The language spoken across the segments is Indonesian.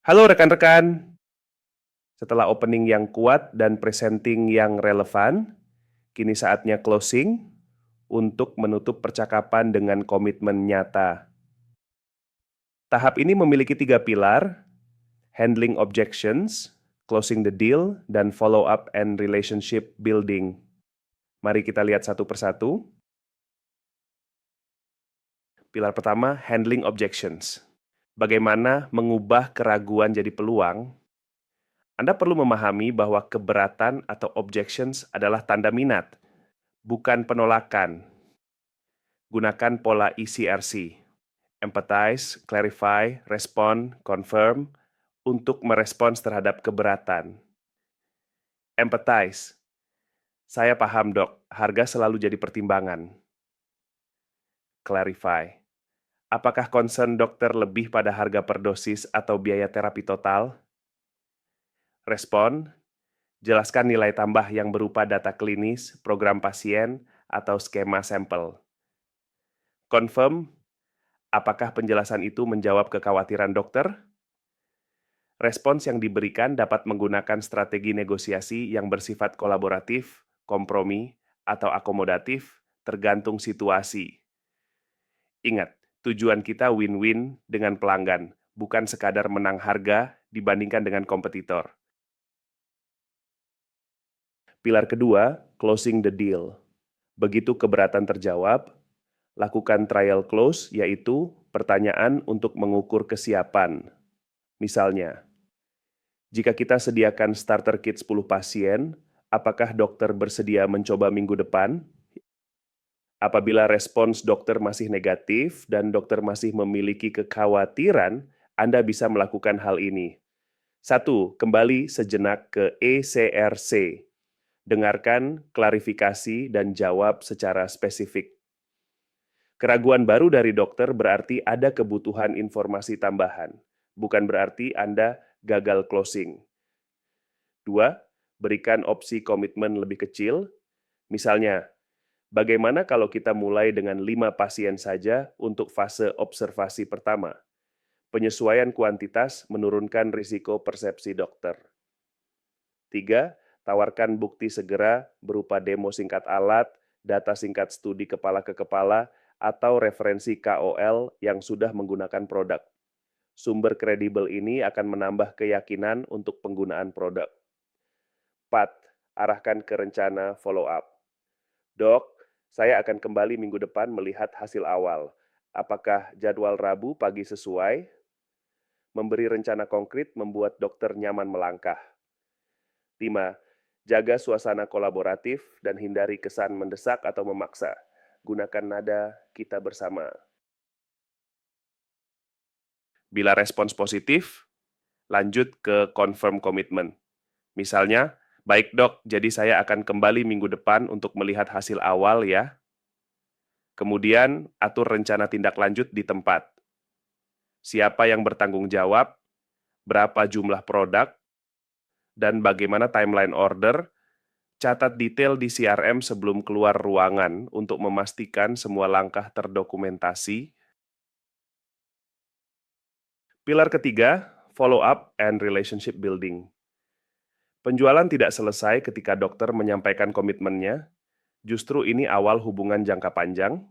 Halo rekan-rekan, setelah opening yang kuat dan presenting yang relevan, kini saatnya closing untuk menutup percakapan dengan komitmen nyata. Tahap ini memiliki 3 pilar: handling objections, closing the deal, dan follow up and relationship building. Mari kita lihat satu persatu. Pilar pertama, handling objections. Bagaimana mengubah keraguan jadi peluang? Anda perlu memahami bahwa keberatan atau objections adalah tanda minat, bukan penolakan. Gunakan pola ECRC, empathize, clarify, respond, confirm, untuk merespons terhadap keberatan. Empathize, saya paham dok, harga selalu jadi pertimbangan. Clarify, apakah concern dokter lebih pada harga per dosis atau biaya terapi total? Respon, jelaskan nilai tambah yang berupa data klinis, program pasien, atau skema sampel. Confirm, apakah penjelasan itu menjawab kekhawatiran dokter? Respons yang diberikan dapat menggunakan strategi negosiasi yang bersifat kolaboratif, kompromi, atau akomodatif, tergantung situasi. Ingat, tujuan kita win-win dengan pelanggan, bukan sekadar menang harga dibandingkan dengan kompetitor. Pilar kedua, closing the deal. Begitu keberatan terjawab, lakukan trial close, yaitu pertanyaan untuk mengukur kesiapan. Misalnya, jika kita sediakan starter kit 10 pasien, apakah dokter bersedia mencoba minggu depan? Apabila respons dokter masih negatif dan dokter masih memiliki kekhawatiran, Anda bisa melakukan hal ini. 1. Kembali sejenak ke ECRC. Dengarkan, klarifikasi, dan jawab secara spesifik. Keraguan baru dari dokter berarti ada kebutuhan informasi tambahan, bukan berarti Anda gagal closing. 2. Berikan opsi komitmen lebih kecil. Misalnya, bagaimana kalau kita mulai dengan 5 pasien saja untuk fase observasi pertama? Penyesuaian kuantitas menurunkan risiko persepsi dokter. 3. Tawarkan bukti segera berupa demo singkat alat, data singkat studi kepala ke kepala, atau referensi KOL yang sudah menggunakan produk. Sumber kredibel ini akan menambah keyakinan untuk penggunaan produk. 4. Arahkan ke rencana follow-up. Dok, saya akan kembali minggu depan melihat hasil awal. Apakah jadwal Rabu pagi sesuai? Memberi rencana konkret membuat dokter nyaman melangkah. 5. Jaga suasana kolaboratif dan hindari kesan mendesak atau memaksa. Gunakan nada kita bersama. Bila respons positif, lanjut ke confirm commitment. Misalnya, baik dok, jadi saya akan kembali minggu depan untuk melihat hasil awal ya. Kemudian, atur rencana tindak lanjut di tempat. Siapa yang bertanggung jawab, berapa jumlah produk, dan bagaimana timeline order. Catat detail di CRM sebelum keluar ruangan untuk memastikan semua langkah terdokumentasi. Pilar ketiga, follow up and relationship building. Penjualan tidak selesai ketika dokter menyampaikan komitmennya, justru ini awal hubungan jangka panjang.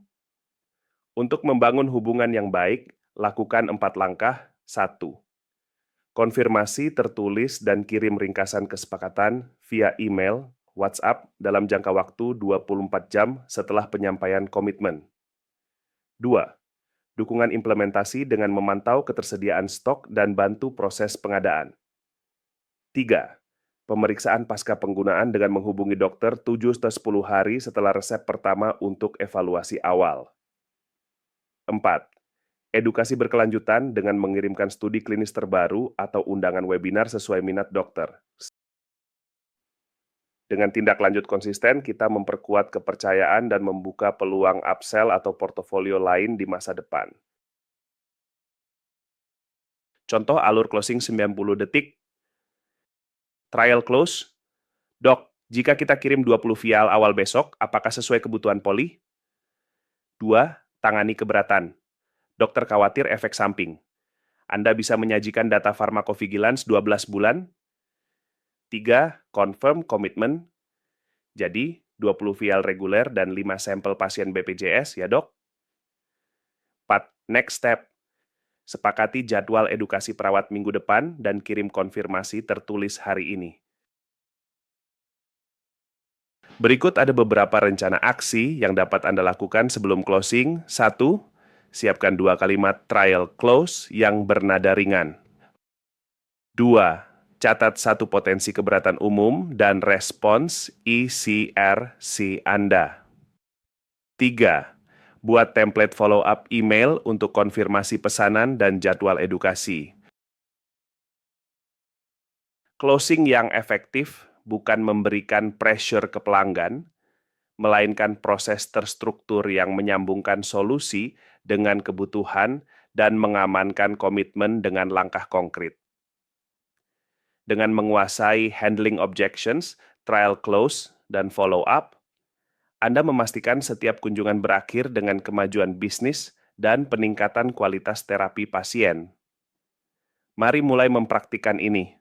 Untuk membangun hubungan yang baik, lakukan 4 langkah. 1. Konfirmasi tertulis dan kirim ringkasan kesepakatan via email, WhatsApp dalam jangka waktu 24 jam setelah penyampaian komitmen. 2. Dukungan implementasi dengan memantau ketersediaan stok dan bantu proses pengadaan. 3. Pemeriksaan pasca penggunaan dengan menghubungi dokter 7-10 hari setelah resep pertama untuk evaluasi awal. 4. Edukasi berkelanjutan dengan mengirimkan studi klinis terbaru atau undangan webinar sesuai minat dokter. Dengan tindak lanjut konsisten, kita memperkuat kepercayaan dan membuka peluang upsell atau portofolio lain di masa depan. Contoh alur closing 90 detik. Trial close. Dok, jika kita kirim 20 vial awal besok, apakah sesuai kebutuhan poli? 2. Tangani keberatan. Dokter khawatir efek samping. Anda bisa menyajikan data pharmacovigilance 12 bulan. 3. Confirm commitment. Jadi, 20 vial reguler dan 5 sampel pasien BPJS, ya dok? 4. Next step. Sepakati jadwal edukasi perawat minggu depan dan kirim konfirmasi tertulis hari ini. Berikut ada beberapa rencana aksi yang dapat Anda lakukan sebelum closing. 1. Siapkan 2 kalimat trial close yang bernada ringan. 2. Catat 1 potensi keberatan umum dan respons ECRC Anda. 3. Buat template follow-up email untuk konfirmasi pesanan dan jadwal edukasi. Closing yang efektif bukan memberikan pressure ke pelanggan, melainkan proses terstruktur yang menyambungkan solusi dengan kebutuhan dan mengamankan komitmen dengan langkah konkret. Dengan menguasai handling objections, trial close, dan follow-up, Anda memastikan setiap kunjungan berakhir dengan kemajuan bisnis dan peningkatan kualitas terapi pasien. Mari mulai mempraktikkan ini.